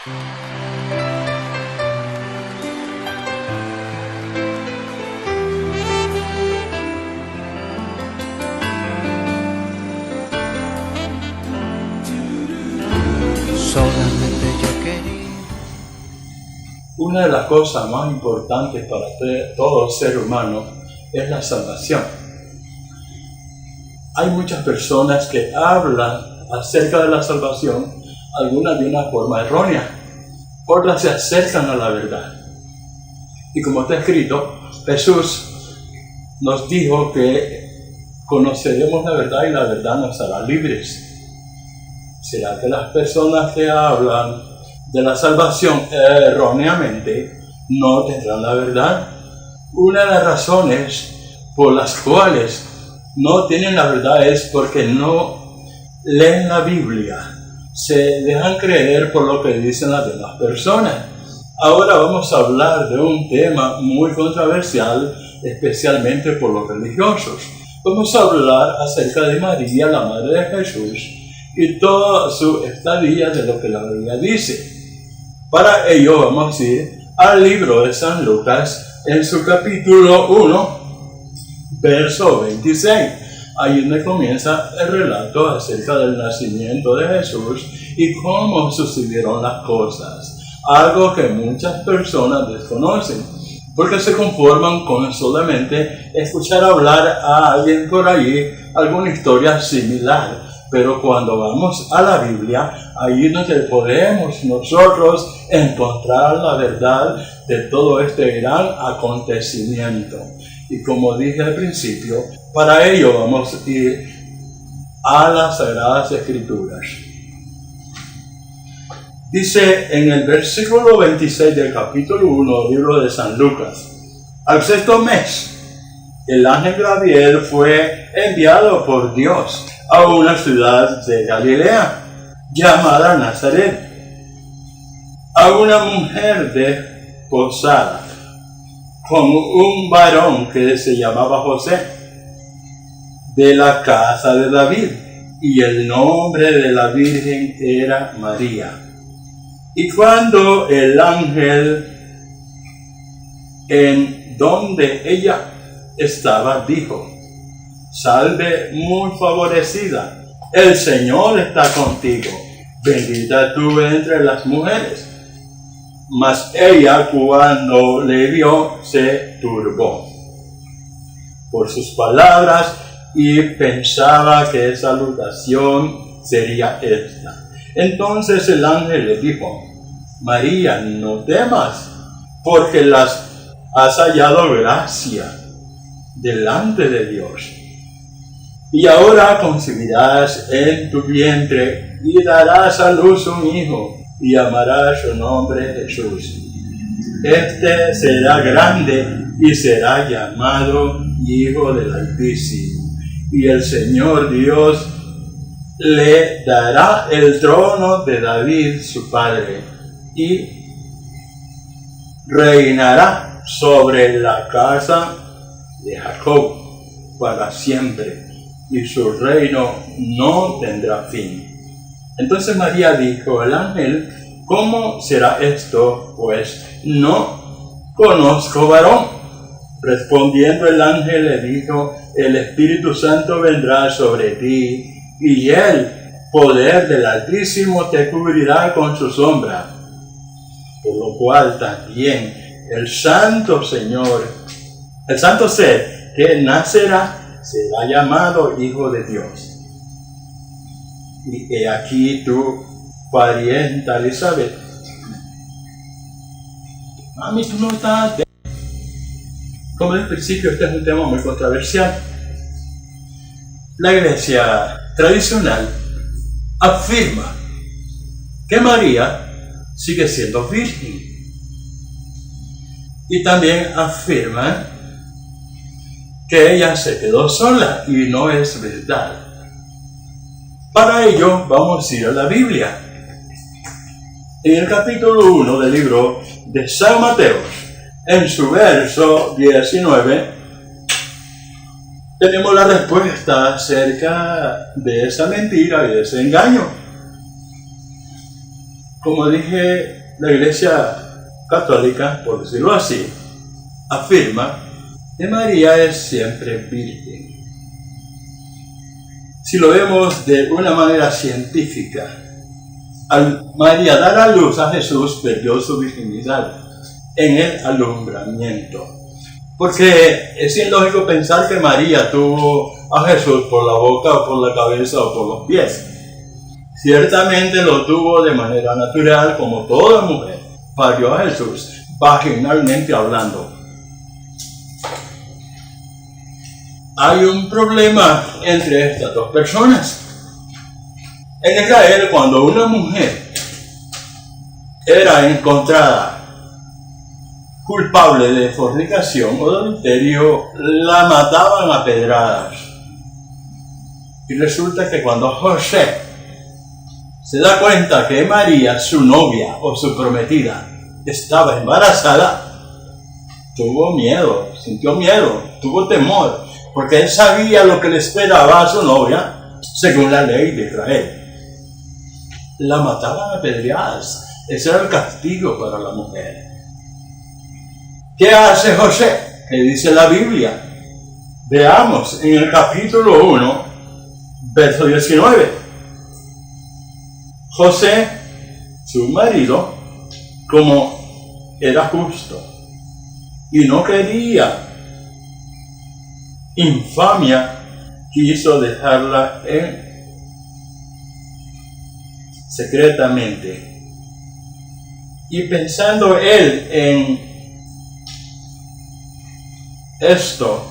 Solamente yo quería. Una de las cosas más importantes para todo ser humano es la salvación. Hay muchas personas que hablan acerca de la salvación, algunas de una forma errónea, otras se acercan a la verdad. Y como está escrito, Jesús nos dijo que conoceremos la verdad y la verdad nos hará libres. ¿Será que las personas que hablan de la salvación erróneamente no tendrán la verdad? Una de las razones por las cuales no tienen la verdad es porque no leen la Biblia. Se dejan creer por lo que dicen las demás personas. Ahora vamos a hablar de un tema muy controversial, especialmente por los religiosos. Vamos a hablar acerca de María, la madre de Jesús, y toda su estadía de lo que la Biblia dice. Para ello vamos a ir al libro de San Lucas en su capítulo 1, verso 26. Ahí donde comienza el relato acerca del nacimiento de Jesús y cómo sucedieron las cosas. Algo que muchas personas desconocen, porque se conforman con solamente escuchar hablar a alguien por ahí alguna historia similar. Pero cuando vamos a la Biblia, ahí es donde podemos nosotros encontrar la verdad de todo este gran acontecimiento. Y como dije al principio, para ello vamos a ir a las Sagradas Escrituras. Dice en el versículo 26 del capítulo 1 del libro de San Lucas: al sexto mes, el ángel Gabriel fue enviado por Dios a una ciudad de Galilea llamada Nazaret, a una mujer desposada con un varón que se llamaba José, de la casa de David, y el nombre de la Virgen era María. Y cuando el ángel en donde ella estaba dijo: salve muy favorecida, el Señor está contigo, bendita tú entre las mujeres. Mas ella, cuando le vio, se turbó por sus palabras y pensaba qué salutación sería esta. Entonces el ángel le dijo: María, no temas, porque has hallado gracia delante de Dios. Y ahora concebirás en tu vientre y darás a luz un hijo, y llamarás su nombre Jesús. Este será grande y será llamado Hijo del Altísimo. Y el Señor Dios le dará el trono de David su padre, y reinará sobre la casa de Jacob para siempre, y su reino no tendrá fin. Entonces María dijo al ángel: ¿cómo será esto? Pues no conozco varón. Respondiendo el ángel le dijo: el Espíritu Santo vendrá sobre ti, y el poder del Altísimo te cubrirá con su sombra. Por lo cual también el santo ser que nacerá será llamado Hijo de Dios. Y he aquí tu parienta Elizabeth. Mami, tú no estás. Como en el principio, este es un tema muy controversial. La iglesia tradicional afirma que María sigue siendo virgen. Y también afirma que ella se quedó sola, y no es verdad. Para ello vamos a ir a la Biblia. En el capítulo 1 del libro de San Mateo, en su verso 19, tenemos la respuesta acerca de esa mentira y de ese engaño. Como dije, la Iglesia Católica, por decirlo así, afirma que María es siempre virgen. Si lo vemos de una manera científica, al María dar a luz a Jesús perdió su virginidad en el alumbramiento. Porque es ilógico pensar que María tuvo a Jesús por la boca o por la cabeza o por los pies. Ciertamente lo tuvo de manera natural, como toda mujer parió a Jesús, vaginalmente hablando. Hay un problema entre estas dos personas. En Israel, cuando una mujer era encontrada culpable de fornicación o de adulterio, la mataban a pedradas. Y resulta que cuando José se da cuenta que María, su novia o su prometida, estaba embarazada, tuvo miedo, sintió miedo, tuvo temor, porque él sabía lo que le esperaba a su novia, según la ley de Israel. La mataban a pedradas. Ese era el castigo para la mujer. ¿Qué hace José? ¿Qué dice la Biblia? Veamos en el capítulo 1, verso 19. José, su marido, como era justo y no quería infamia, quiso dejarla secretamente. Y pensando él en esto,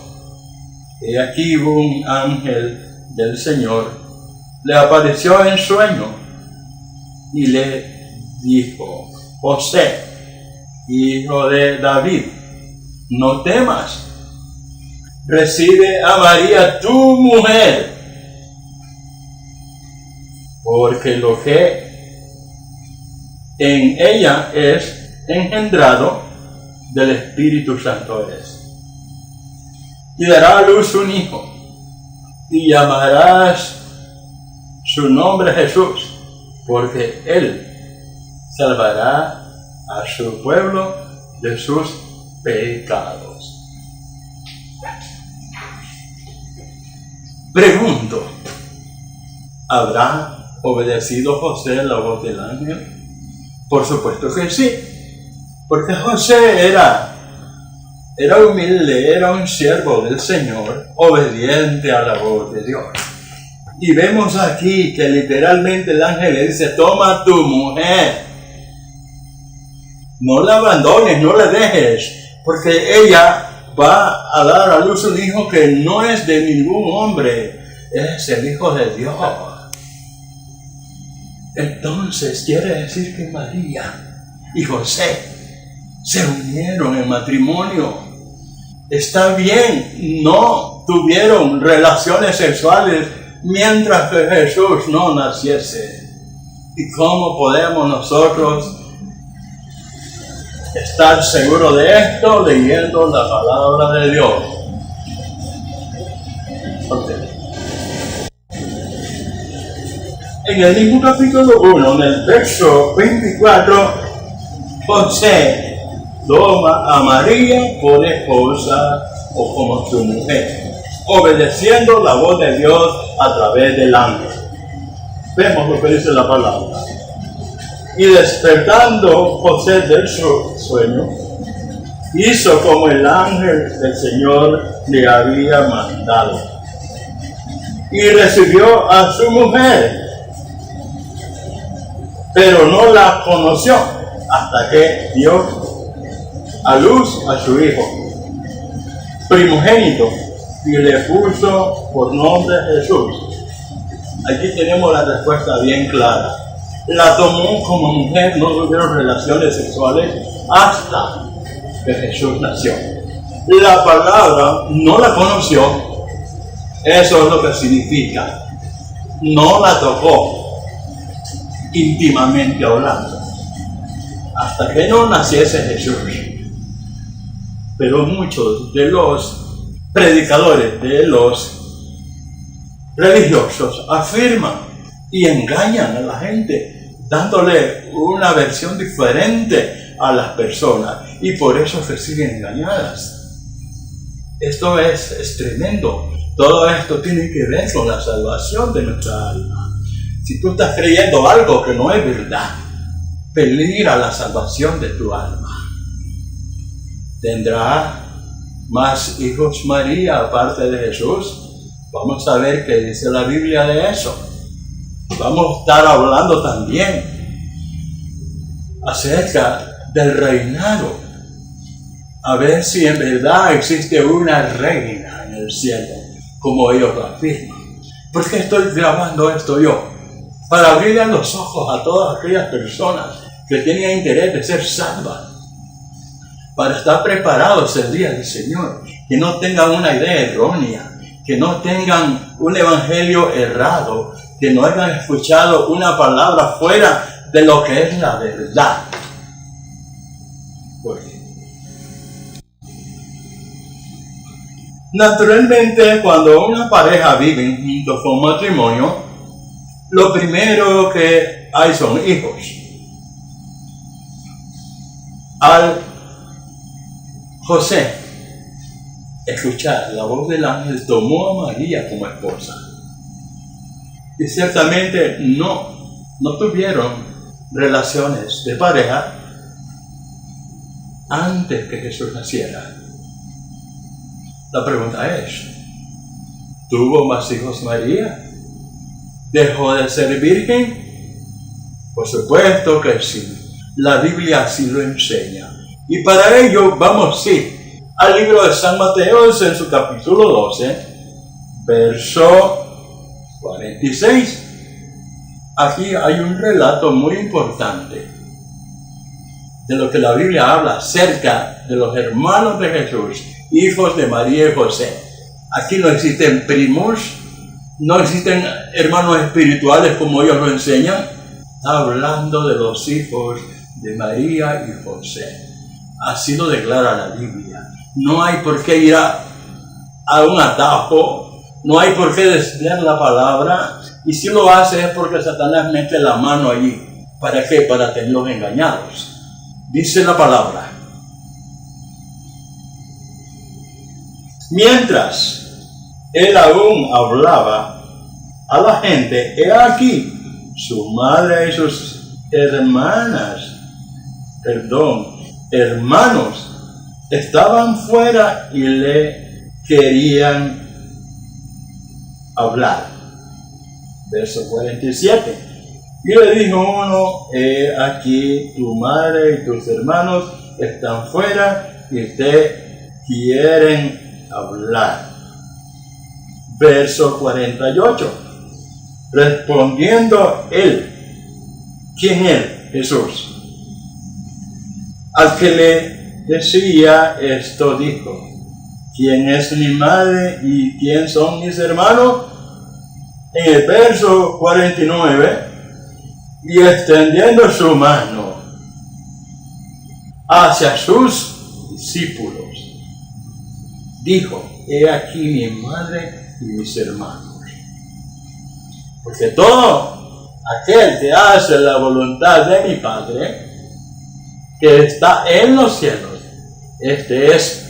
y aquí un ángel del Señor le apareció en sueño y le dijo: José, hijo de David, no temas, recibe a María tu mujer, porque lo que en ella es engendrado del Espíritu Santo es. Y dará a luz un hijo, y llamarás su nombre Jesús, porque él salvará a su pueblo de sus pecados. Pregunto, ¿habrá obedecido José la voz del ángel? Por supuesto que sí, porque José era humilde, era un siervo del Señor, obediente a la voz de Dios. Y vemos aquí que literalmente el ángel le dice: toma tu mujer, no la abandones, no la dejes, porque ella va a dar a luz un hijo que no es de ningún hombre, es el Hijo de Dios. Entonces quiere decir que María y José se unieron en matrimonio. Está bien, no tuvieron relaciones sexuales mientras que Jesús no naciese. ¿Y cómo podemos nosotros estar seguros de esto? Leyendo la palabra de Dios. Okay. En el mismo capítulo 1, en el verso 24, José toma a María por esposa o como su mujer, obedeciendo la voz de Dios a través del ángel. Vemos lo que dice la palabra. Y despertando José del sueño, hizo como el ángel del Señor le había mandado, y recibió a su mujer, pero no la conoció hasta que dio a luz a su hijo primogénito y le puso por nombre Jesús. Aquí tenemos la respuesta bien clara. La tomó como mujer, no tuvieron relaciones sexuales hasta que Jesús nació. La palabra no la conoció, eso es lo que significa. No la tocó íntimamente hablando hasta que no naciese Jesús. Pero muchos de los predicadores, de los religiosos, afirman y engañan a la gente dándole una versión diferente a las personas y por eso se siguen engañadas. Esto es tremendo. Todo esto tiene que ver con la salvación de nuestra alma. Si tú estás creyendo algo que no es verdad, peligra la salvación de tu alma. ¿Tendrá más hijos María aparte de Jesús? Vamos a ver qué dice la Biblia de eso. Vamos a estar hablando también acerca del reinado. A ver si en verdad existe una reina en el cielo, como ellos lo afirman. ¿Por qué estoy grabando esto yo? Para abrirle los ojos a todas aquellas personas que tenían interés de ser salvas, para estar preparados el día del Señor, que no tengan una idea errónea, que no tengan un evangelio errado, que no hayan escuchado una palabra fuera de lo que es la verdad. Porque naturalmente, cuando una pareja vive juntos con matrimonio, lo primero que hay son hijos. Al José escuchar la voz del ángel, tomó a María como esposa. Y ciertamente no tuvieron relaciones de pareja antes que Jesús naciera. La pregunta es, ¿tuvo más hijos María? ¿Dejó de ser virgen? Por supuesto que sí. La Biblia así lo enseña. Y para ello vamos al libro de San Mateo en su capítulo 12, verso 46. Aquí hay un relato muy importante de lo que la Biblia habla acerca de los hermanos de Jesús, hijos de María y José. Aquí no existen primos, no existen hermanos espirituales como ellos lo enseñan. Está hablando de los hijos de María y José. Así lo declara la Biblia. No hay por qué ir a un atajo, no hay por qué desviar la palabra, y si lo hace es porque Satanás mete la mano allí. ¿Para qué? Para tenerlos engañados. Dice la palabra: mientras él aún hablaba a la gente, he aquí su madre y sus hermanos estaban fuera y le querían hablar. Verso 47. Y le dijo uno: he aquí tu madre y tus hermanos están fuera y te quieren hablar. Verso 48. Respondiendo él, ¿quién él? Jesús. Al que le decía esto dijo: ¿quién es mi madre y quién son mis hermanos? En el verso 49, y extendiendo su mano hacia sus discípulos, dijo: he aquí mi madre y mis hermanos. Porque todo aquel que hace la voluntad de mi Padre, que está en los cielos, este es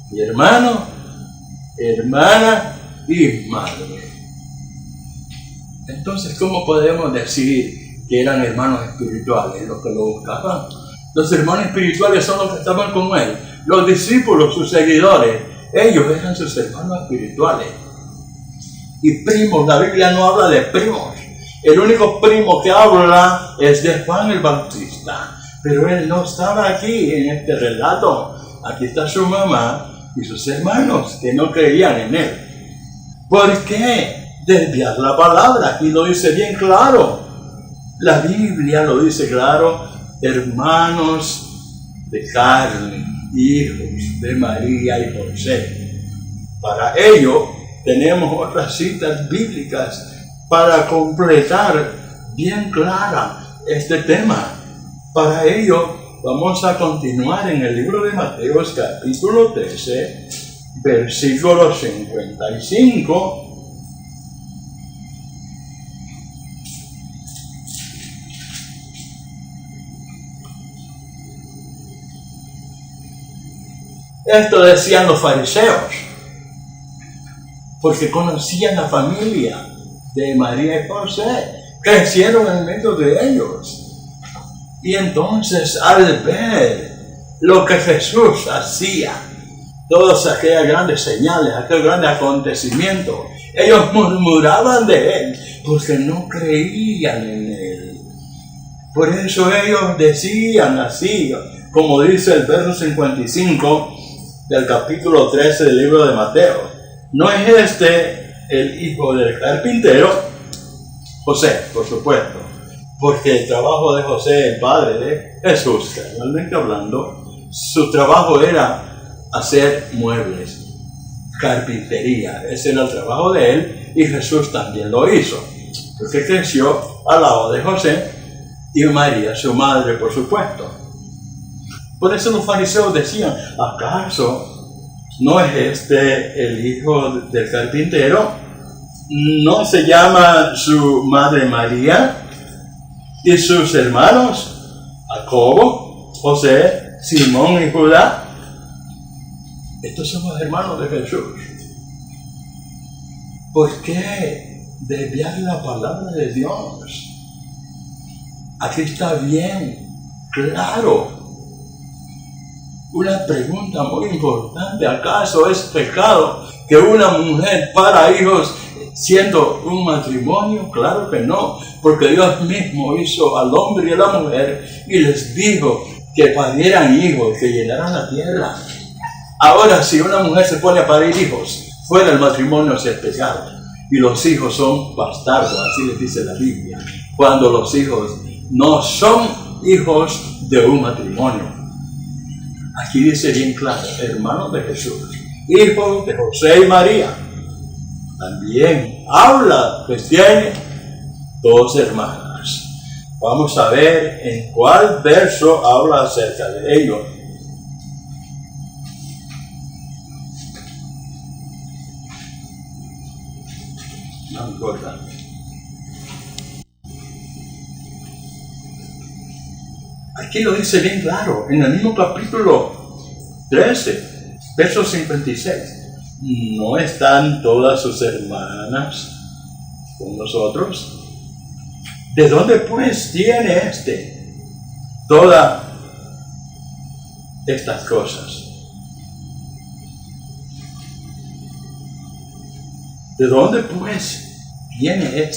mi hermano, hermana y madre. Entonces, ¿cómo podemos decir que eran hermanos espirituales los que lo buscaban? Los hermanos espirituales son los que estaban con él. Los discípulos, sus seguidores, ellos eran sus hermanos espirituales. Y primos, la Biblia no habla de primos. El único primo que habla es de Juan el Bautista. Pero él no estaba aquí en este relato. Aquí está su mamá y sus hermanos que no creían en él. ¿Por qué desviar la palabra? Y lo dice bien claro. La Biblia lo dice claro: hermanos de carne, hijos de María y José. Para ello tenemos otras citas bíblicas para completar bien clara este tema. Para ello vamos a continuar en el libro de Mateo, capítulo 13, versículo 55. Esto decían los fariseos, porque conocían la familia de María y José, crecieron en medio de ellos. Y entonces, al ver lo que Jesús hacía, todas aquellas grandes señales, aquellos grandes acontecimientos, ellos murmuraban de él, porque no creían en él. Por eso ellos decían así, como dice el verso 55 del capítulo 13 del libro de Mateo: ¿no es este el hijo del carpintero? José, por supuesto, porque el trabajo de José, el padre de Jesús, realmente hablando, su trabajo era hacer muebles, carpintería. Ese era el trabajo de él, y Jesús también lo hizo, porque creció al lado de José y María, su madre, por supuesto. Por eso los fariseos decían: ¿acaso no es este el hijo del carpintero? ¿No se llama su madre María y sus hermanos Jacobo, José, Simón y Judá? Estos son los hermanos de Jesús. ¿Por qué desviar la palabra de Dios? Aquí está bien claro. Una pregunta muy importante: ¿acaso es pecado que una mujer para hijos siendo un matrimonio? Claro que no, porque Dios mismo hizo al hombre y a la mujer y les dijo que parieran hijos, que llenaran la tierra. Ahora, si una mujer se pone a parir hijos fuera del matrimonio, es pecado, y los hijos son bastardos, así les dice la Biblia, cuando los hijos no son hijos de un matrimonio. Aquí dice bien claro: hermanos de Jesús, hijos de José y María. También habla que tiene dos hermanas. Vamos a ver en cuál verso habla acerca de ellos. No importa. Aquí lo dice bien claro, en el mismo capítulo 13, verso 56. ¿No están todas sus hermanas con nosotros? ¿De dónde pues tiene todas estas cosas? ¿De dónde pues tiene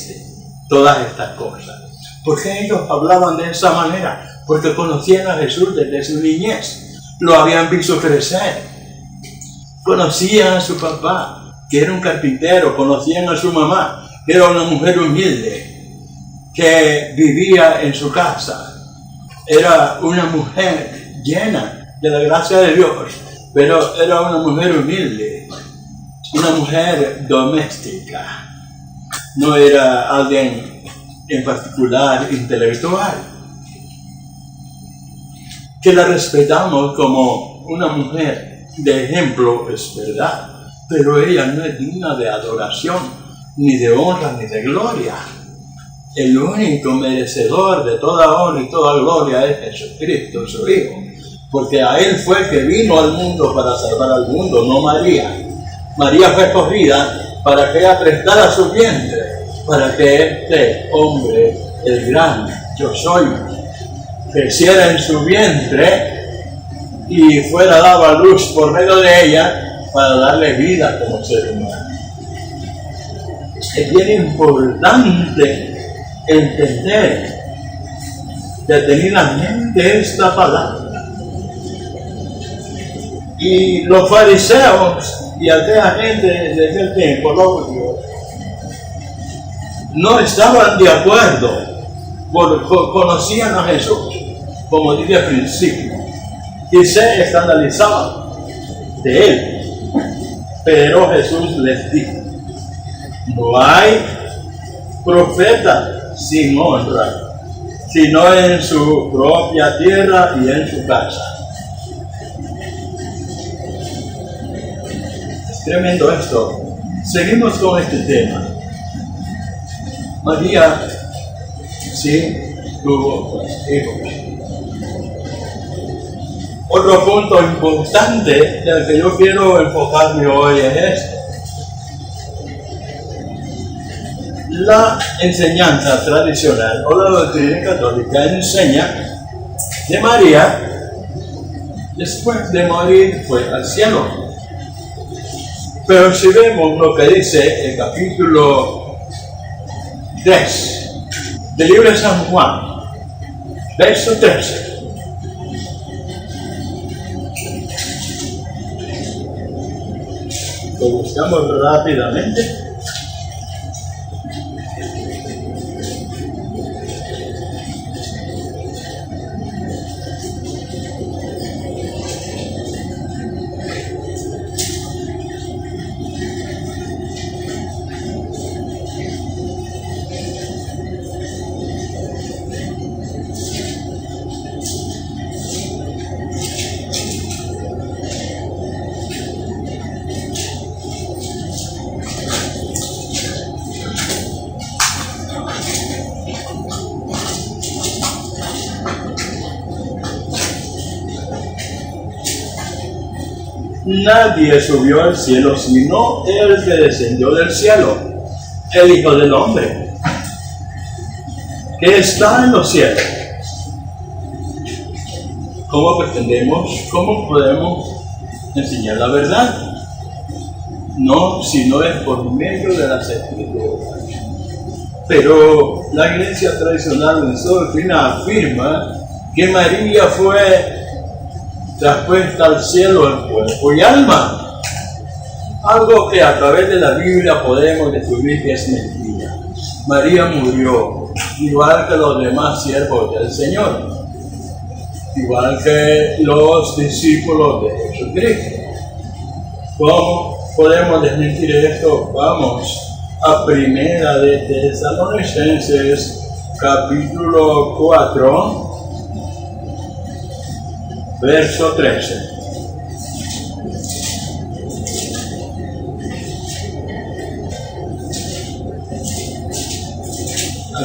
todas estas cosas? ¿Por qué ellos hablaban de esa manera? Porque conocían a Jesús desde su niñez, lo habían visto crecer. Conocían a su papá, que era un carpintero, conocían a su mamá, que era una mujer humilde, que vivía en su casa. Era una mujer llena de la gracia de Dios, pero era una mujer humilde, una mujer doméstica. No era alguien en particular intelectual. Que la respetamos como una mujer de ejemplo, es verdad, pero ella no es digna de adoración, ni de honra, ni de gloria. El único merecedor de toda honra y toda gloria es Jesucristo, su Hijo, porque a Él fue el que vino al mundo para salvar al mundo, no María. María fue escogida para que ella prestara su vientre, para que este hombre, el gran Yo Soy, creciera en su vientre y fuera dado a luz por medio de ella para darle vida como ser humano. Es bien importante entender detenidamente esta palabra. Y los fariseos y aquella gente de aquel tiempo, no estaban de acuerdo, porque conocían a Jesús, como dije al principio, y se escandalizaban de él. Pero Jesús les dijo: no hay profeta sin honra, sino en su propia tierra y en su casa. Es tremendo esto. Seguimos con este tema. María sí tuvo hijos. Otro punto importante del que yo quiero enfocarme hoy es este. La enseñanza tradicional o la doctrina católica enseña que María, después de morir, fue al cielo. Pero si vemos lo que dice el capítulo 3 del libro de San Juan, verso 13, lo buscamos rápidamente. Nadie subió al cielo sino el que descendió del cielo, el Hijo del Hombre, que está en los cielos. ¿Cómo podemos enseñar la verdad? No, si no es por medio de las Escrituras. Pero la Iglesia tradicional en su doctrina afirma que María fue traspuesta al cielo en cuerpo y alma. Algo que a través de la Biblia podemos descubrir que es mentira. María murió, igual que los demás siervos del Señor, igual que los discípulos de Jesucristo. ¿Cómo podemos desmentir esto? Vamos a Primera de Tesalonicenses, capítulo 4, verso 13.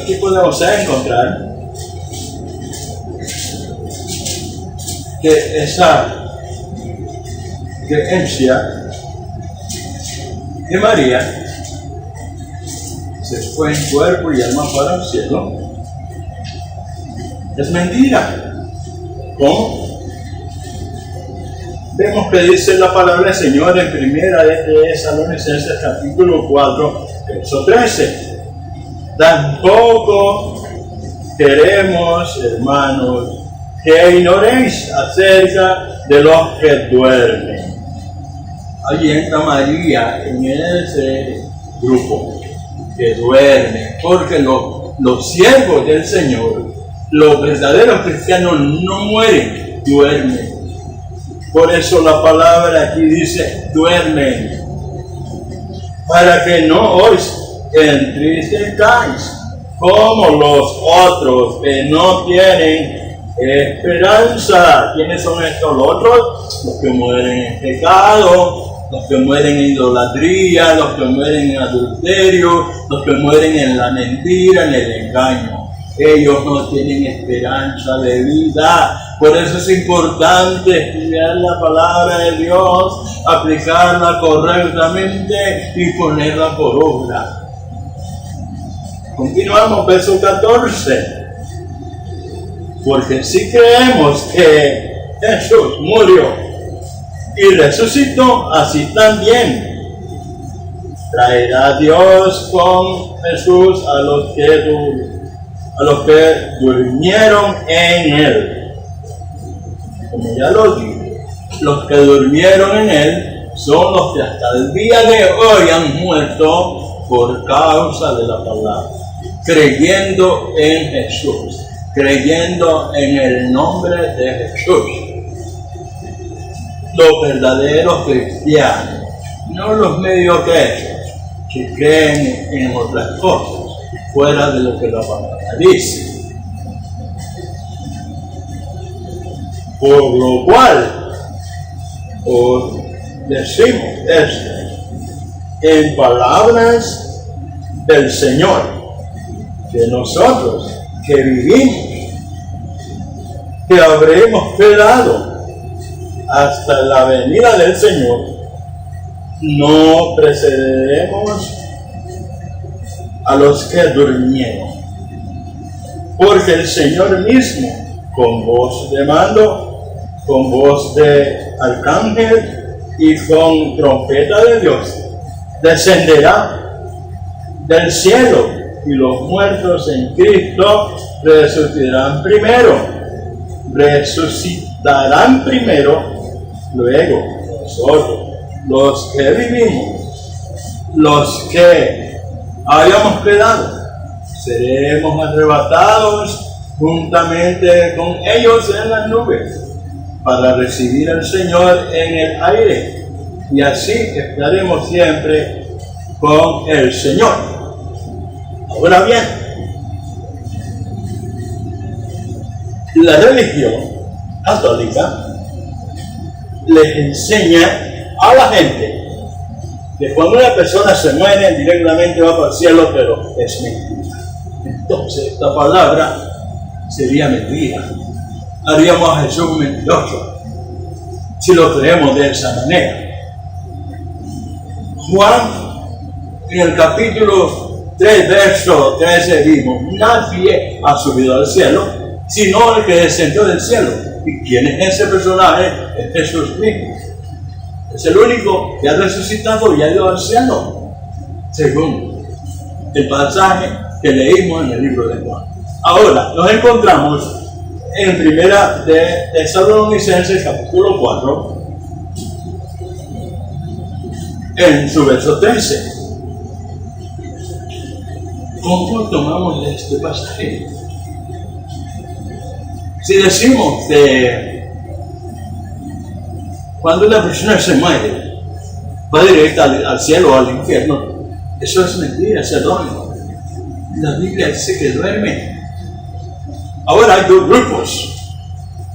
Aquí podemos encontrar que esa creencia de María se fue en cuerpo y alma para el cielo es mentira. ¿Cómo? Vemos que dice la palabra del Señor en Primera de Tesalonicenses capítulo 4, verso 13. Tampoco queremos, hermanos, que ignoréis acerca de los que duermen. Allí entra María en ese grupo que duerme, porque los siervos del Señor, los verdaderos cristianos, no mueren, duermen. Por eso la palabra aquí dice duermen, para que no os entristezcáis como los otros que no tienen esperanza. ¿Quiénes son estos los otros? Los que mueren en pecado, los que mueren en idolatría, los que mueren en adulterio, los que mueren en la mentira, en el engaño. Ellos no tienen esperanza de vida. Por eso es importante estudiar la palabra de Dios, aplicarla correctamente y ponerla por obra. Continuamos, verso 14. Porque si creemos que Jesús murió y resucitó, así también traerá Dios con Jesús a los que durmieron en él. Como ya lo dije, los que durmieron en él son los que hasta el día de hoy han muerto por causa de la palabra, creyendo en Jesús, creyendo en el nombre de Jesús. Los verdaderos cristianos, no los mediocres que creen en otras cosas fuera de lo que la palabra dice. Por lo cual os decimos esto en palabras del Señor, que nosotros que vivimos, que habremos quedado hasta la venida del Señor, no precederemos a los que durmieron. Porque el Señor mismo, con voz de mando, con voz de arcángel y con trompeta de Dios, descenderá del cielo, y los muertos en Cristo resucitarán primero, luego nosotros, los que vivimos, los que hayamos quedado, seremos arrebatados juntamente con ellos en las nubes para recibir al Señor en el aire, y así estaremos siempre con el Señor. Ahora bien, la religión católica les enseña a la gente que cuando una persona se muere directamente va para el cielo, pero es mentira. Entonces esta palabra sería mentira. Haríamos a Jesús mentiroso si lo creemos de esa manera. Juan, en el capítulo 3, verso 13, vimos: nadie ha subido al cielo, sino el que descendió del cielo. ¿Y quién es ese personaje? Es Jesús mismo. Es el único que ha resucitado y ha ido al cielo, según el pasaje que leímos en el libro de Juan. Ahora, nos encontramos en primera de Tesalonicenses, capítulo 4, en su verso 13. ¿Cómo tomamos este pasaje? Si decimos que cuando una persona se muere va directa al cielo o al infierno, eso es mentira, es erróneo. La Biblia dice que duerme. Ahora hay dos grupos: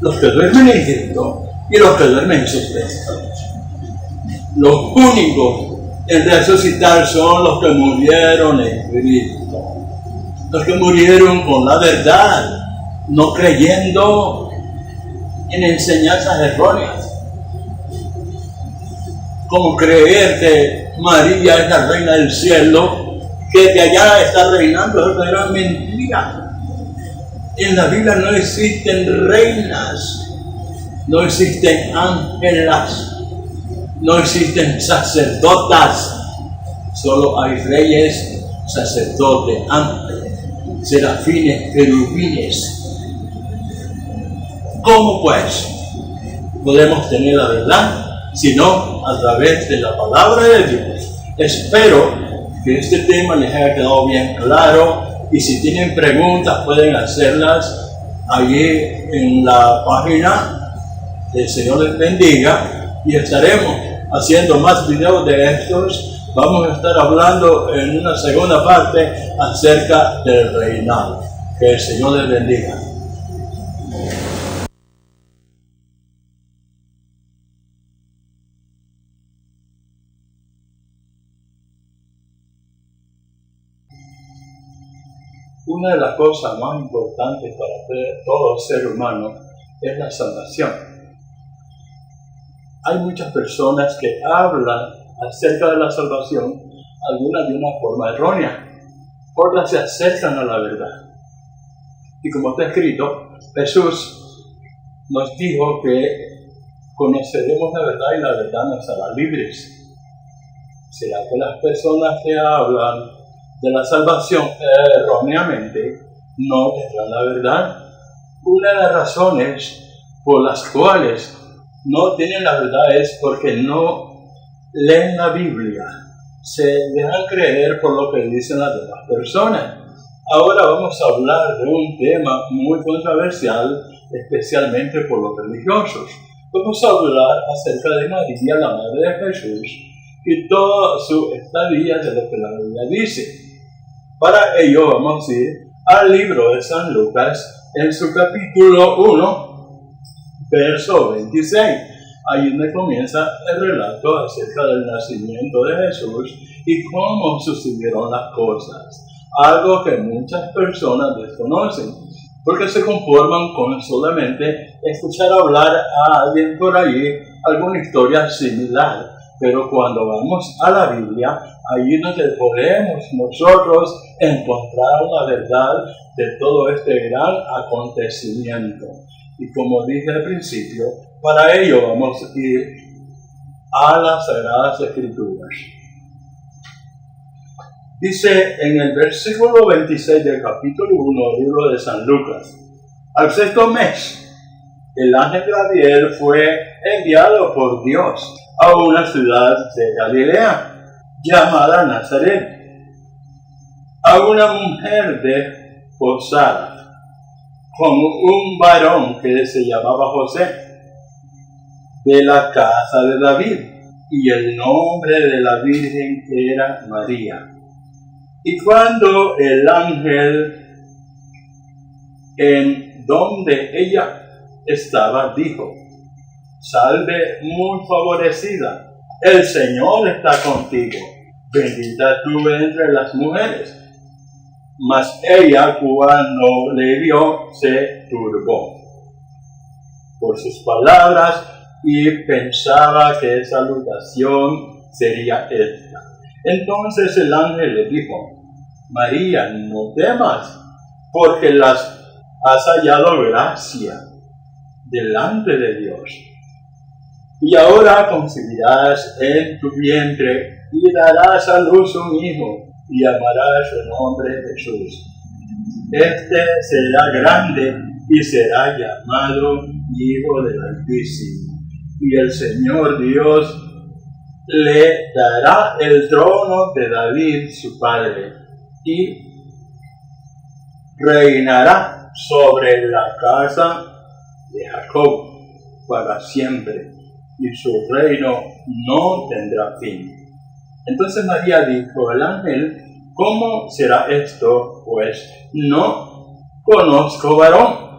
los que duermen en Cristo y los que duermen en sus pecados. Los únicos en resucitar son los que murieron en Cristo, los que murieron con la verdad, no creyendo en enseñanzas erróneas, como creer que María es la reina del cielo, que de allá está reinando. Es una gran mentira. En la Biblia no existen reinas, no existen ángelas, no existen sacerdotas, solo hay reyes, sacerdotes, ángeles, serafines, querubines. ¿Cómo pues podemos tener la verdad? Sino a través de la palabra de Dios. Espero que este tema les haya quedado bien claro, y si tienen preguntas pueden hacerlas allí en la página. El Señor les bendiga, y estaremos haciendo más videos de estos. Vamos a estar hablando en una segunda parte acerca del reinado. Que el Señor les bendiga. Una de las cosas más importantes para todo ser humano es la salvación. Hay muchas personas que hablan acerca de la salvación, algunas de una forma errónea, otras se acercan a la verdad. Y como está escrito, Jesús nos dijo que conoceremos la verdad y la verdad nos hará libres. ¿Será que las personas que hablan de la salvación erróneamente no tendrán la verdad? Una de las razones por las cuales no tienen la verdad es porque no leen la Biblia, se dejan creer por lo que dicen las demás personas. Ahora vamos a hablar de un tema muy controversial, especialmente por los religiosos. Vamos a hablar acerca de María, la madre de Jesús, y toda su estadía de lo que la Biblia dice. Para ello vamos a ir al libro de San Lucas, en su capítulo 1, verso 26. Ahí donde comienza el relato acerca del nacimiento de Jesús y cómo sucedieron las cosas. Algo que muchas personas desconocen. porque se conforman con solamente escuchar hablar a alguien por allí alguna historia similar. Pero cuando vamos a la Biblia, ahí es donde podemos nosotros encontrar la verdad de todo este gran acontecimiento. Y como dije al principio, para ello vamos a ir a las Sagradas Escrituras. Dice en el versículo 26 del capítulo 1 del libro de San Lucas: al sexto mes, el ángel Gabriel fue enviado por Dios a una ciudad de Galilea llamada Nazaret, a una mujer desposada con un varón que se llamaba José, de la casa de David, y el nombre de la Virgen era María. Y cuando el ángel en donde ella estaba dijo: salve muy favorecida, el Señor está contigo, bendita tú entre las mujeres. Mas ella, cuando le vio, se turbó por sus palabras y pensaba qué salutación sería esta. Entonces el ángel le dijo: María, no temas, porque has hallado gracia delante de Dios. Y ahora concebirás en tu vientre y darás a luz un hijo, y llamarás su nombre Jesús. Este será grande y será llamado Hijo del Altísimo. Y el Señor Dios le dará el trono de David su padre, y reinará sobre la casa de Jacob para siempre, y su reino no tendrá fin. Entonces María dijo al ángel: ¿cómo será esto? Pues no conozco varón.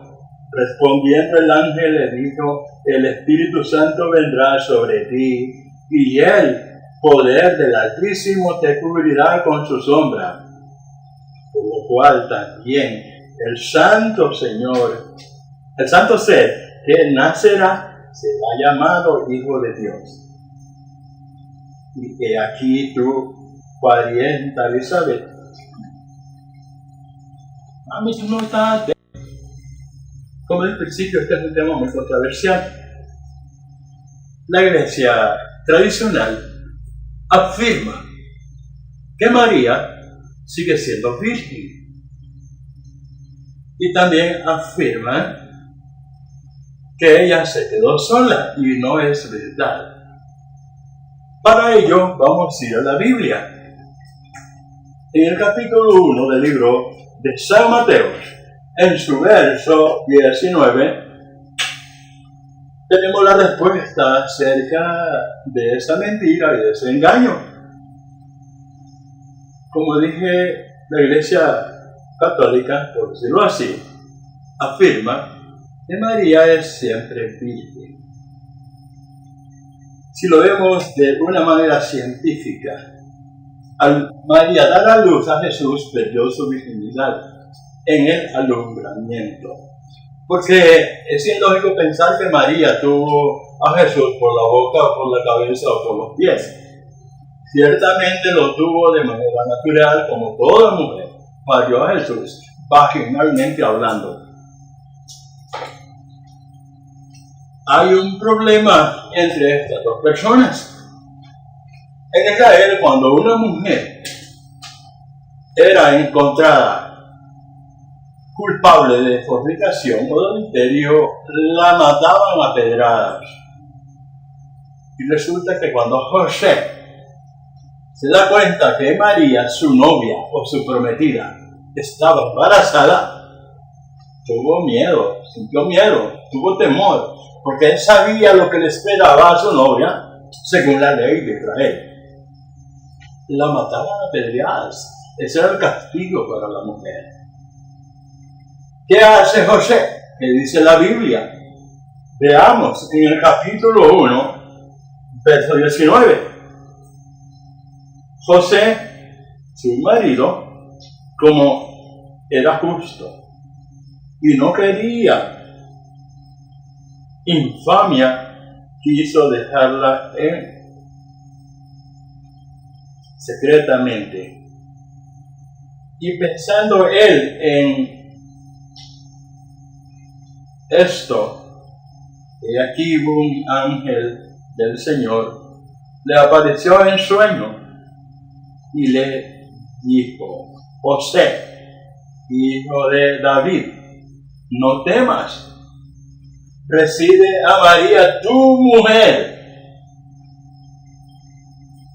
Respondiendo el ángel le dijo: el Espíritu Santo vendrá sobre ti, y el poder del Altísimo te cubrirá con su sombra. Por lo cual también el Santo Ser que nacerá será llamado Hijo de Dios. Y que aquí tu parienta Elizabeth, a mí no está. Como en el principio, este es un tema muy controversial. La Iglesia tradicional afirma que María sigue siendo virgen, y también afirma que ella se quedó sola, y no es verdad. Para ello vamos a ir a la Biblia. En el capítulo 1 del libro de San Mateo, en su verso 19, tenemos la respuesta acerca de esa mentira y de ese engaño. Como dije, la Iglesia Católica, por decirlo así, afirma que María es siempre virgen. Si lo vemos de una manera científica, al María dar a luz a Jesús, perdió su virginidad en el alumbramiento. Porque es ilógico pensar que María tuvo a Jesús por la boca, o por la cabeza, o por los pies. Ciertamente lo tuvo de manera natural, como toda mujer parió a Jesús, vaginalmente hablando. Hay un problema entre estas dos personas. En Israel, cuando una mujer era encontrada culpable de fornicación o de adulterio, la mataban a pedradas. Y resulta que cuando José se da cuenta que María, su novia o su prometida, estaba embarazada, tuvo miedo, sintió miedo, tuvo temor, porque él sabía lo que le esperaba a su novia según la ley de Israel. La mataban a pedradas. Ese era el castigo para la mujer. ¿Qué hace José? ¿Qué dice la Biblia? Veamos en el capítulo 1, verso 19. José, su marido, como era justo y no quería infamia, quiso dejarla secretamente. Y pensando él en esto, y aquí un ángel del Señor le apareció en sueño y le dijo: José, hijo de David, no temas, recibe a María tu mujer,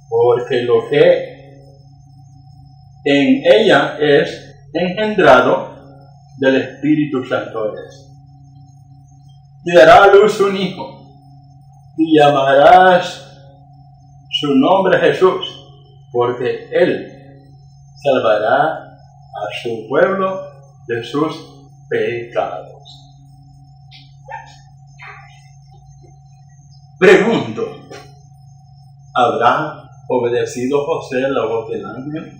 porque lo que en ella es engendrado del Espíritu Santo es. Y dará a luz un hijo, y llamarás su nombre Jesús, porque él salvará a su pueblo de sus pecados. Pregunto, ¿habrá obedecido José la voz del ángel?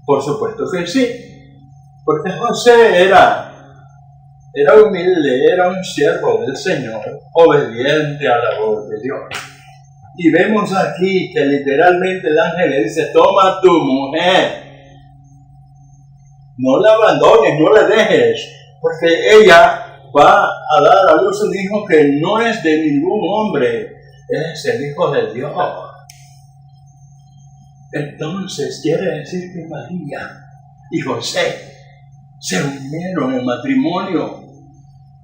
Por supuesto que sí, porque José era humilde, era un siervo del Señor, obediente a la voz de Dios. Y vemos aquí que literalmente el ángel le dice: toma tu mujer, no la abandones, no la dejes, porque ella va a dar a luz un hijo que no es de ningún hombre, es el Hijo de Dios. Entonces quiere decir que María y José se unieron en matrimonio.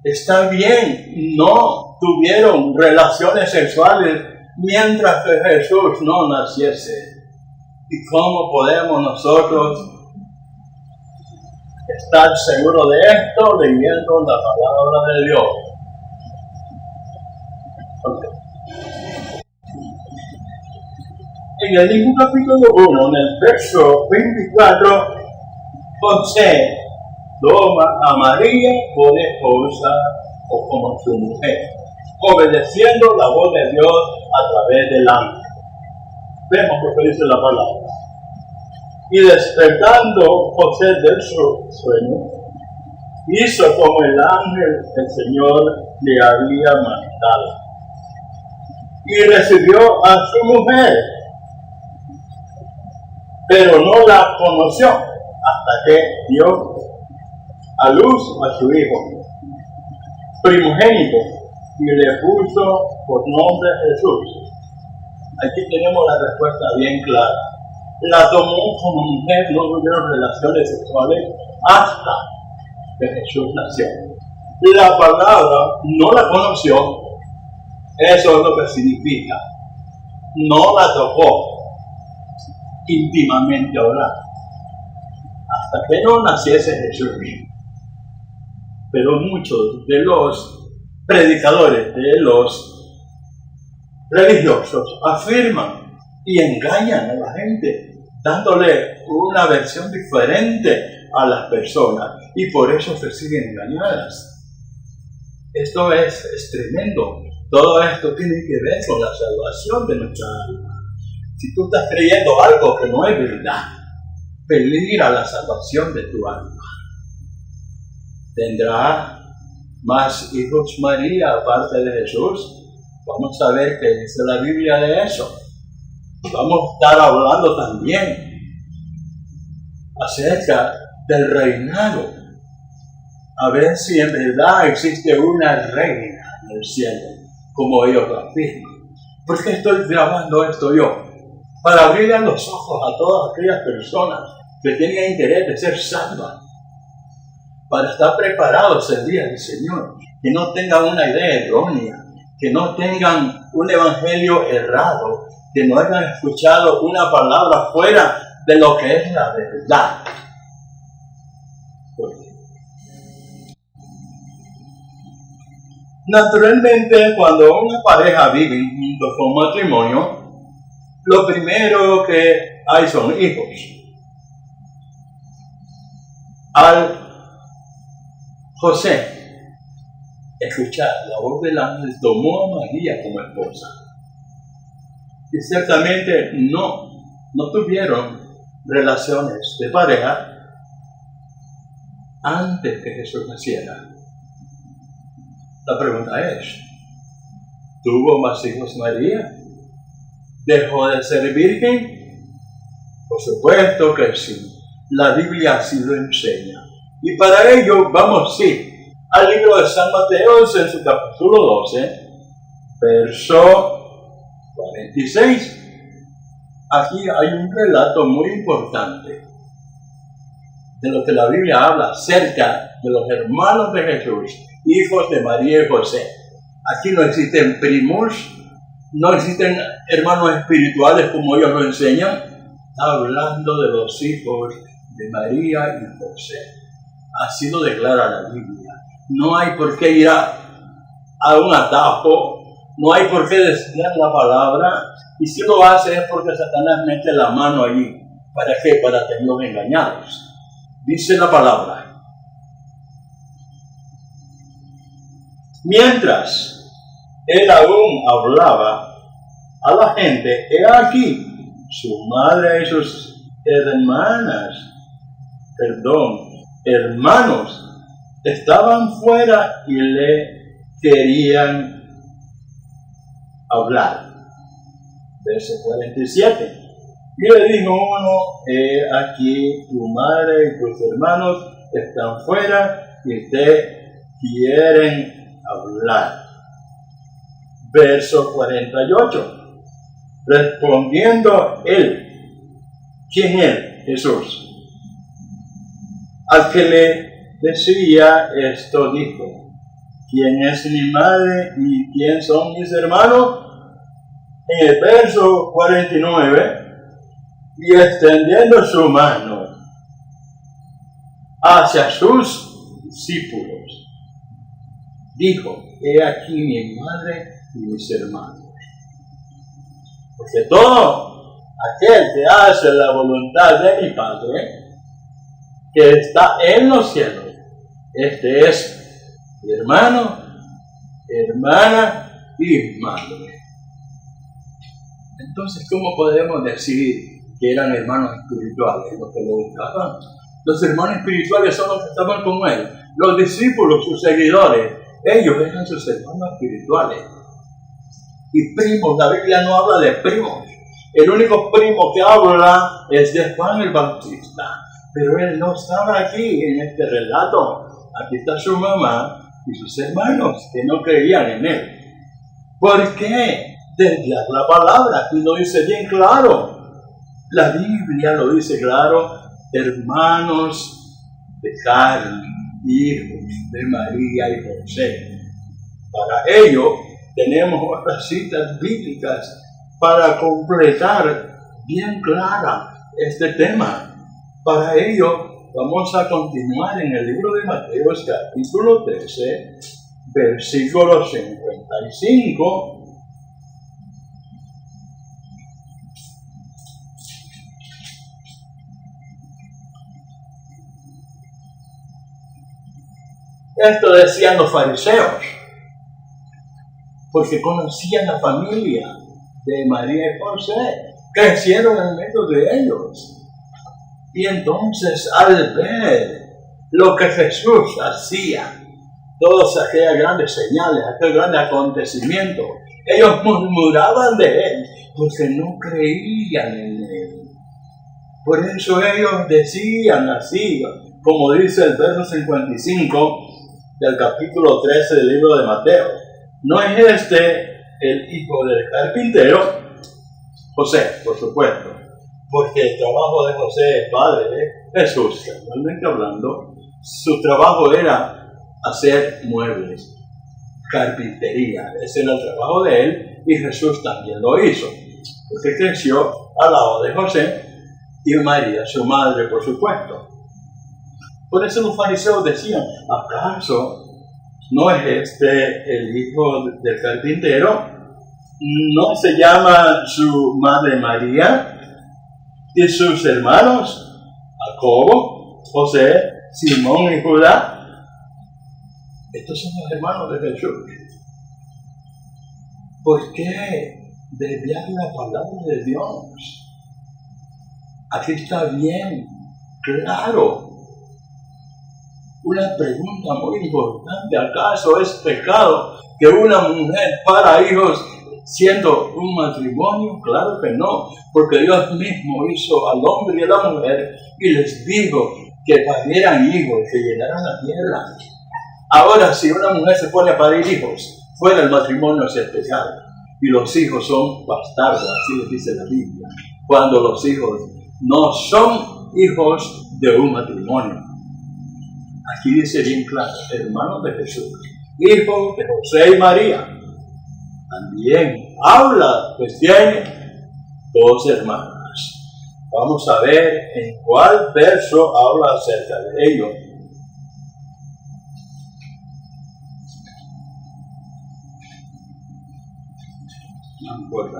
Está bien, no tuvieron relaciones sexuales mientras que Jesús no naciese. ¿Y cómo podemos nosotros estar seguros de esto leyendo la palabra de Dios? Okay. En el mismo capítulo 1, en el verso 24, José toma a María por esposa o como su mujer, obedeciendo la voz de Dios a través del ángel. Vemos lo que dice la palabra. Y despertando José del sueño, hizo como el ángel del Señor le había mandado, y recibió a su mujer, pero no la conoció hasta que dio a luz a su hijo primogénito y le puso por nombre Jesús. Aquí tenemos la respuesta bien clara. La tomó como mujer, no tuvieron relaciones sexuales hasta que Jesús nació. La palabra no la conoció, eso es lo que significa. No la tocó íntimamente orar hasta que no naciese Jesús. Pero muchos de los predicadores, de los religiosos, afirman y engañan a la gente, dándole una versión diferente a las personas, y por eso se siguen engañadas. Esto es tremendo. Todo esto tiene que ver con la salvación de nuestra alma. Si tú estás creyendo algo que no es verdad, peligra la salvación de tu alma. ¿Tendrá más hijos María aparte de Jesús? Vamos a ver qué dice la Biblia de eso. Vamos a estar hablando también acerca del reinado. A ver si en verdad existe una reina en el cielo, como ellos lo afirman. ¿Por qué estoy grabando esto yo? Para abrirle los ojos a todas aquellas personas que tienen interés de ser salvas, para estar preparados el día del Señor, que no tengan una idea errónea, que no tengan un evangelio errado, que no hayan escuchado una palabra fuera de lo que es la verdad. Naturalmente, cuando una pareja vive juntos con matrimonio, lo primero que hay son hijos. Al José escuchar la voz del ángel, tomó a María como esposa. Y ciertamente no tuvieron relaciones de pareja antes que Jesús naciera. La pregunta es, ¿tuvo más hijos María? ¿Dejó de ser virgen? Por supuesto que sí. La Biblia así lo enseña. Y para ello vamos al libro de San Mateo en su capítulo 12, verso 46. Aquí hay un relato muy importante de lo que la Biblia habla acerca de los hermanos de Jesús, hijos de María y José. Aquí no existen primos, no existen hermanos espirituales como ellos lo enseñan. Está hablando de los hijos de María y José. Así lo declara la Biblia. No hay por qué ir a un atajo, no hay por qué desviar la palabra, y si lo hace es porque Satanás mete la mano allí. ¿Para qué? Para tenerlos engañados. Dice la palabra: mientras él aún hablaba a la gente, he aquí, su madre y sus hermanos, estaban fuera y le querían hablar. Verso 47. Y le dijo uno: he aquí, tu madre y tus hermanos están fuera y te quieren hablar. Verso 48. Respondiendo él, ¿quién es Jesús? Al que le decía esto dijo: ¿quién es mi madre y quién son mis hermanos? En el verso 49, y extendiendo su mano hacia sus discípulos, dijo: he aquí mi madre y mis hermanos. Porque todo aquel que hace la voluntad de mi Padre, que está en los cielos, este es mi hermano, hermana y madre. Entonces, ¿cómo podemos decir que eran hermanos espirituales los que lo buscaban? Los hermanos espirituales son los que estaban con él. Los discípulos, sus seguidores, ellos eran sus hermanos espirituales. Y primos, la Biblia no habla de primos. El único primo que habla es de Juan el Bautista. Pero él no estaba aquí en este relato. Aquí está su mamá y sus hermanos que no creían en él. ¿Por qué desviar la palabra? Aquí lo dice bien claro. La Biblia lo dice claro: hermanos de carne, hijos de María y José. Para ello tenemos otras citas bíblicas para completar bien clara este tema. Para ello vamos a continuar en el libro de Mateo, capítulo 13, versículo 55. Esto decían los fariseos, porque conocían la familia de María y José, crecieron en medio de ellos. Y entonces, al ver lo que Jesús hacía, todas aquellas grandes señales, aquellos grandes acontecimientos, ellos murmuraban de él, porque no creían en él. Por eso ellos decían así, como dice el verso 55 del capítulo 13 del libro de Mateo: ¿no es este el hijo del carpintero? José, por supuesto, porque el trabajo de José, padre de Jesús, realmente hablando, su trabajo era hacer muebles, carpintería. Ese era el trabajo de él, y Jesús también lo hizo, porque creció al lado de José y María, su madre, por supuesto. Por eso los fariseos decían: ¿acaso no es este el hijo del carpintero? ¿No se llama su madre María y sus hermanos Jacobo, José, Simón y Judá? Estos son los hermanos de Jesús. ¿Por qué desviar la palabra de Dios? Aquí está bien claro. una pregunta muy importante. ¿Acaso es pecado que una mujer para hijos siendo un matrimonio? Claro que no, porque Dios mismo hizo al hombre y a la mujer y les dijo que parieran hijos, que llenaran la tierra. Ahora, si una mujer se pone a parir hijos, fuera el matrimonio es especial. Y los hijos son bastardos, así les dice la Biblia. Cuando los hijos no son hijos de un matrimonio. Aquí dice bien claro, hermanos de Jesús, hijos de José y María. También habla, pues tiene dos hermanas. Vamos a ver en cuál verso habla acerca de ello. No importa.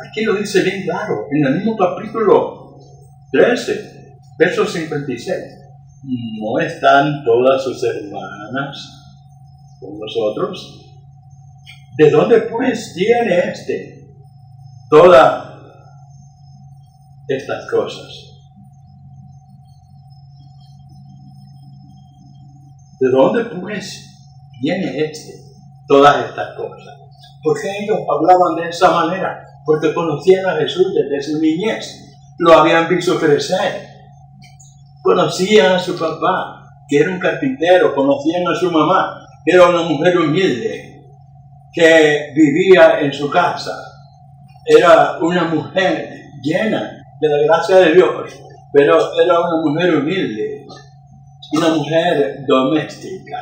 Aquí lo dice bien claro, en el mismo capítulo 13, verso 56. ¿No están todas sus hermanas con nosotros? ¿De dónde pues tiene todas estas cosas? ¿De dónde pues tiene todas estas cosas? ¿Por qué ellos hablaban de esa manera? Porque conocían a Jesús desde su niñez, lo habían visto crecer, conocían a su papá, que era un carpintero, conocían a su mamá, que era una mujer humilde, que vivía en su casa, era una mujer llena de la gracia de Dios, pero era una mujer humilde, una mujer doméstica,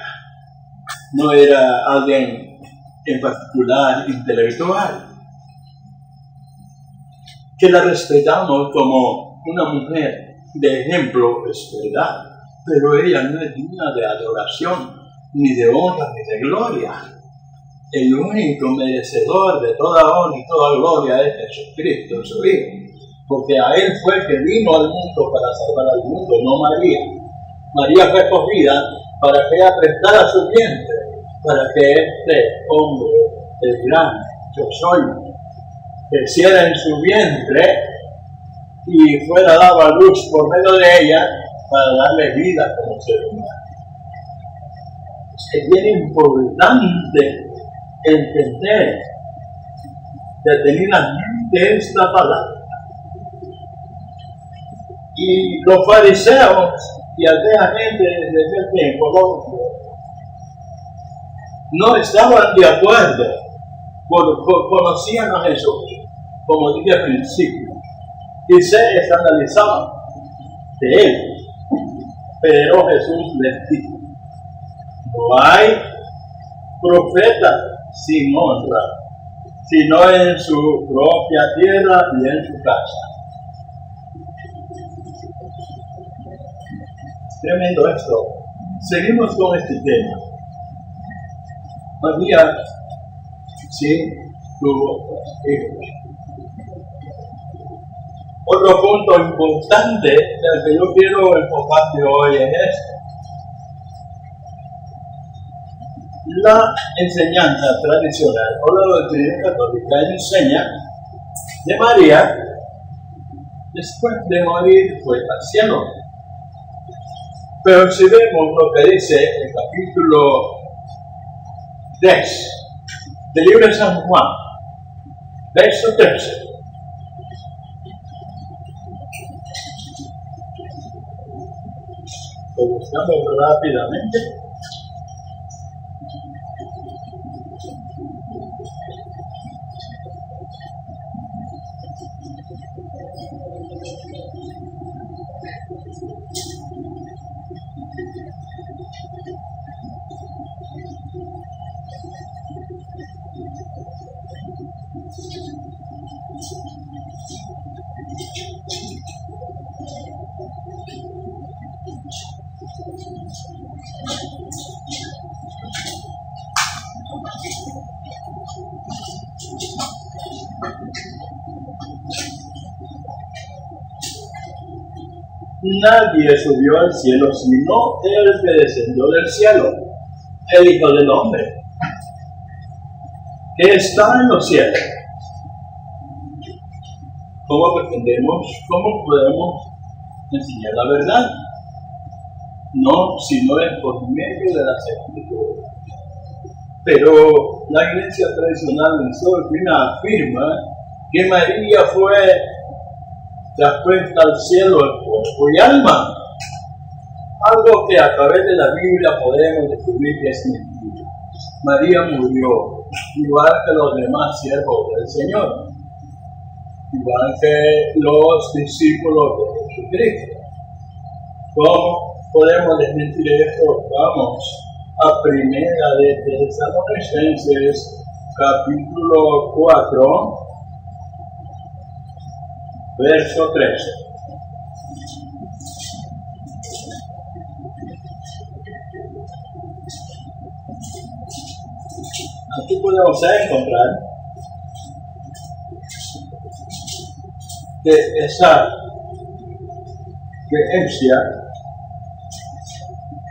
no era alguien en particular intelectual. Que la respetamos como una mujer de ejemplo, es verdad, pero ella no es digna de adoración, ni de honra, ni de gloria. El único merecedor de toda honra y toda gloria es Jesucristo, su Hijo, porque a Él fue que vino al mundo para salvar al mundo, no María. María fue escogida para que ella prestara su vientre, para que este hombre, el gran yo soy, creciera en su vientre y fuera dado a luz por medio de ella para darle vida como ser humano. Es bien importante entender detenidamente esta palabra. Y los fariseos y aquella gente desde el tiempo no estaban de acuerdo, conocían a Jesús, como dije al principio, y se escandalizaban de él. Pero Jesús les dijo: no hay profeta sin honra, sino en su propia tierra y en su casa. Tremendo esto. Seguimos con este tema. María sí tuvo hijos. Otro punto importante del que yo quiero enfocarme hoy es esto. La enseñanza tradicional o la doctrina católica enseña de María, después de morir, fue al cielo. Pero si vemos lo que dice el capítulo 3 del libro de San Juan, verso 13. Lo buscamos rápidamente. Nadie subió al cielo sino el que descendió del cielo, el Hijo del Hombre, que está en los cielos. ¿cómo podemos enseñar la verdad? No, si no es por medio de las escrituras. Pero la iglesia tradicional en su doctrina afirma que María fue traspuesta al cielo en cuerpo y alma. Algo que a través de la Biblia podemos descubrir que es mentira. María murió, igual que los demás siervos del Señor, igual que los discípulos de Jesucristo. ¿Cómo podemos desmentir esto? Vamos a Primera de Tesalonicenses, capítulo 4, verso 13. Aquí podemos encontrar que esa creencia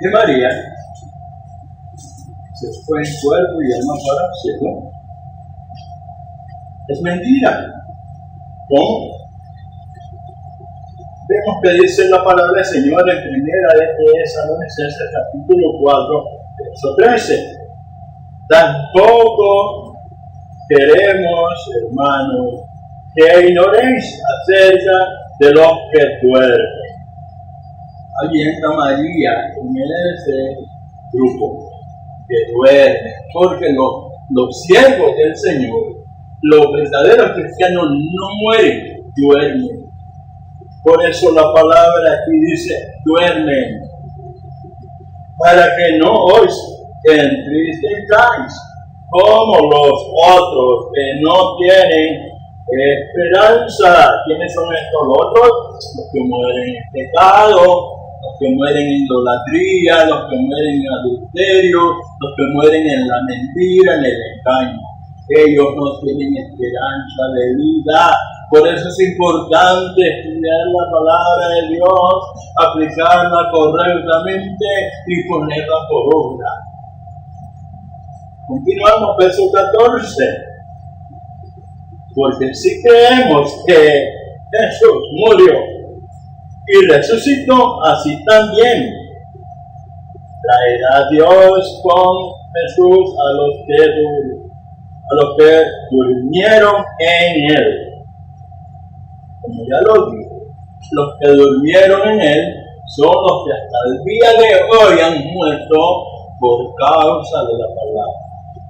de María se fue en cuerpo y alma para el cielo es mentira. ¿Cómo? Vemos que dice la palabra del Señor en Primera de Tesalonicenses capítulo 4, verso 13. Tampoco queremos, hermanos, que ignoréis acerca de los que duermen. Allí entra María en ese grupo que duerme, porque los siervos del Señor, los verdaderos cristianos, no mueren, duermen. Por eso la palabra aquí dice, duermen, para que no os entristezcáis como los otros que no tienen esperanza. ¿Quiénes son estos otros? Los que mueren en pecado, los que mueren en idolatría, los que mueren en adulterio, los que mueren en la mentira, en el engaño. Ellos no tienen esperanza de vida. Por eso es importante estudiar la palabra de Dios, aplicarla correctamente y ponerla por obra. Continuamos, verso 14. Porque si creemos que Jesús murió y resucitó, así también traerá Dios con Jesús a los que durmieron en él. Como ya lo dije, los que durmieron en él son los que hasta el día de hoy han muerto por causa de la palabra,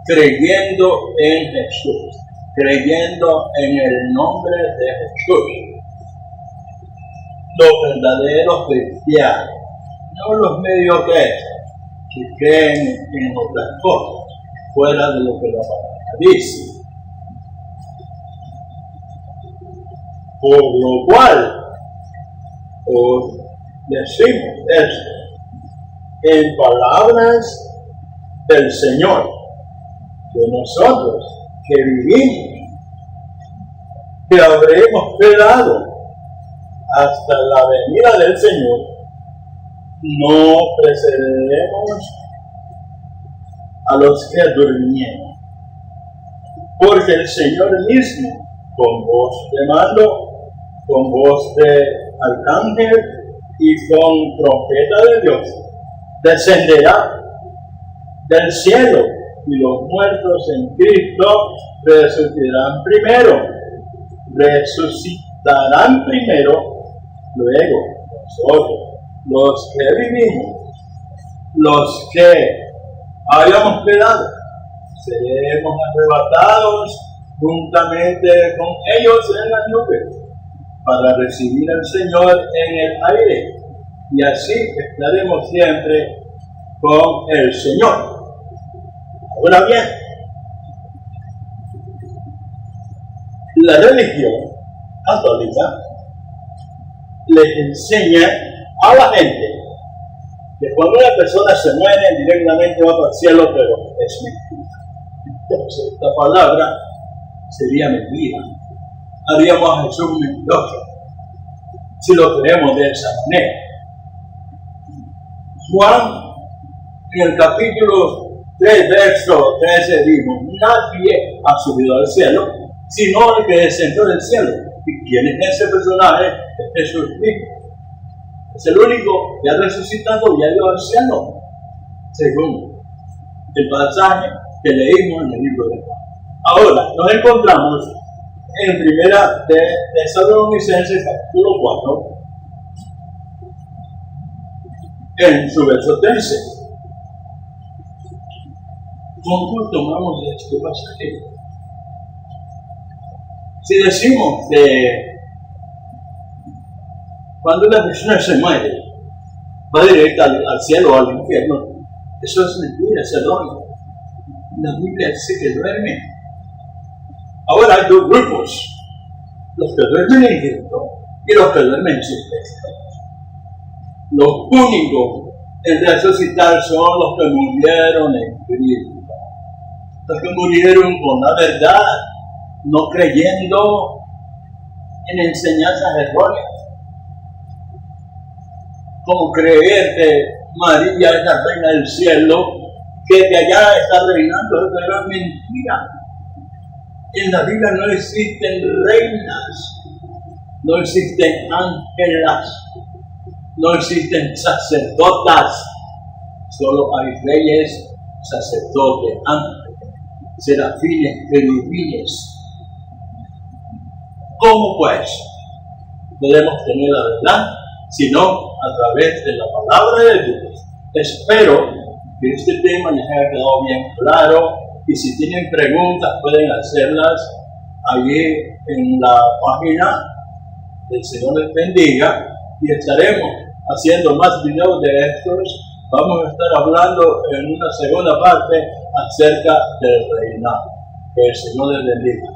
creyendo en Jesús, creyendo en el nombre de Jesús. Los verdaderos cristianos, no los mediocres que creen en otras cosas, fuera de lo que la palabra dice. Por lo cual, os decimos esto en palabras del Señor, que nosotros que vivimos, que habremos quedado hasta la venida del Señor, no precederemos a los que durmieron, porque el Señor mismo, con voz de mando, con voz de arcángel y con trompeta de Dios, descenderá del cielo, y los muertos en Cristo resucitarán primero, luego nosotros, los que vivimos, los que hayamos quedado, seremos arrebatados juntamente con ellos en las nubes, para recibir al Señor en el aire, y así estaremos siempre con el Señor. Ahora bien, la religión católica les enseña a la gente que cuando una persona se muere directamente va para el cielo, pero es mentira. Entonces, esta palabra sería mentira. Haríamos a Jesús mentiroso si lo creemos de esa manera. Juan, en el capítulo 3, verso 13, dijo: nadie ha subido al cielo, sino el que descendió del cielo, ¿Y quién es ese personaje? Es Jesús mismo. Es el único que ha resucitado y ha ido al cielo, según el pasaje que leímos en el libro de Juan. Ahora, nos encontramos en Primera de Tesalonicenses, capítulo 4, en su verso 13. ¿Cómo tomamos este pasaje? Si decimos que cuando una persona se muere, va directa al cielo o al infierno, eso es mentira, es erróneo. La Biblia dice que duerme. Ahora hay dos grupos, los que duermen en Cristo y los que duermen en sus pecados. Los únicos en resucitar son los que murieron en Cristo, los que murieron con la verdad, no creyendo en enseñanzas erróneas, como creer que María es la reina del cielo, que de allá está reinando, pero es mentira. En la Biblia no existen reinas, no existen ángelas, no existen sacerdotas, solo hay reyes, sacerdotes, ángeles, serafines, querubines. ¿Cómo pues podemos tener la verdad? Sino a través de la palabra de Dios. Espero que este tema les haya quedado bien claro, y si tienen preguntas pueden hacerlas allí en la página. El Señor les bendiga y estaremos haciendo más videos de estos. Vamos a estar hablando en una segunda parte acerca del reinado. Que el Señor les bendiga.